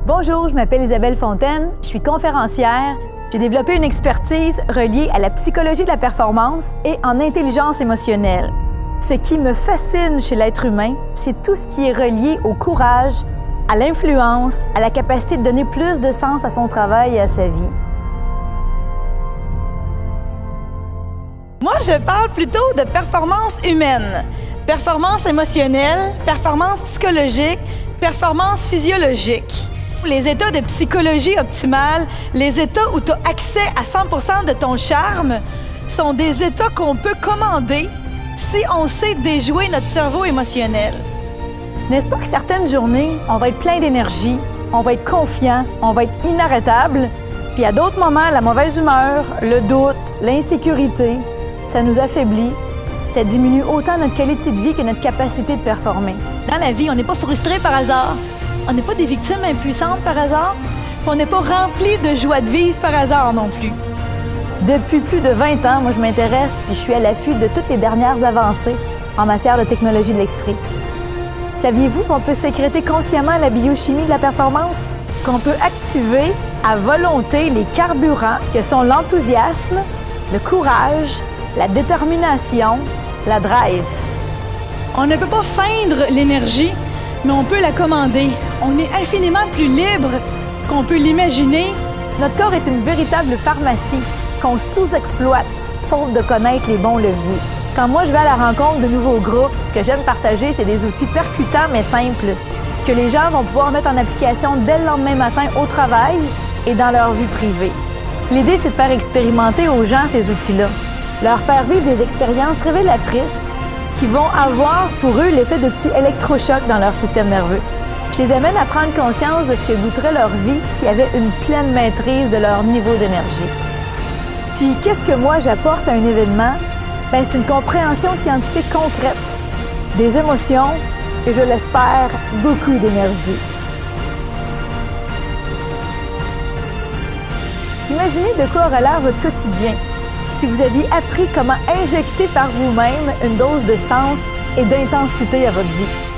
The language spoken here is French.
Bonjour, je m'appelle Isabelle Fontaine, je suis conférencière. J'ai développé une expertise reliée à la psychologie de la performance et en intelligence émotionnelle. Ce qui me fascine chez l'être humain, c'est tout ce qui est relié au courage, à l'influence, à la capacité de donner plus de sens à son travail et à sa vie. Moi, je parle plutôt de performance humaine, performance émotionnelle, performance psychologique, performance physiologique. Les états de psychologie optimale, les états où tu as accès à 100% de ton charme, sont des états qu'on peut commander si on sait déjouer notre cerveau émotionnel. N'est-ce pas que certaines journées, on va être plein d'énergie, on va être confiant, on va être inarrêtable, puis à d'autres moments, la mauvaise humeur, le doute, l'insécurité, ça nous affaiblit, ça diminue autant notre qualité de vie que notre capacité de performer. Dans la vie, on n'est pas frustré par hasard. On n'est pas des victimes impuissantes par hasard, puis on n'est pas rempli de joie de vivre par hasard non plus. Depuis plus de 20 ans, moi je m'intéresse puis je suis à l'affût de toutes les dernières avancées en matière de technologie de l'esprit. Saviez-vous qu'on peut sécréter consciemment la biochimie de la performance? Qu'on peut activer à volonté les carburants que sont l'enthousiasme, le courage, la détermination, la drive. On ne peut pas feindre l'énergie, mais on peut la commander. On est infiniment plus libre qu'on peut l'imaginer. Notre corps est une véritable pharmacie qu'on sous-exploite, faute de connaître les bons leviers. Quand moi, je vais à la rencontre de nouveaux groupes, ce que j'aime partager, c'est des outils percutants mais simples, que les gens vont pouvoir mettre en application dès le lendemain matin au travail et dans leur vie privée. L'idée, c'est de faire expérimenter aux gens ces outils-là, leur faire vivre des expériences révélatrices qui vont avoir pour eux l'effet de petits électrochocs dans leur système nerveux. Je les amène à prendre conscience de ce que goûterait leur vie s'il y avait une pleine maîtrise de leur niveau d'énergie. Puis, qu'est-ce que moi j'apporte à un événement? Bien, c'est une compréhension scientifique concrète, des émotions et, je l'espère, beaucoup d'énergie. Imaginez de quoi aurait l'air votre quotidien si vous aviez appris comment injecter par vous-même une dose de sens et d'intensité à votre vie.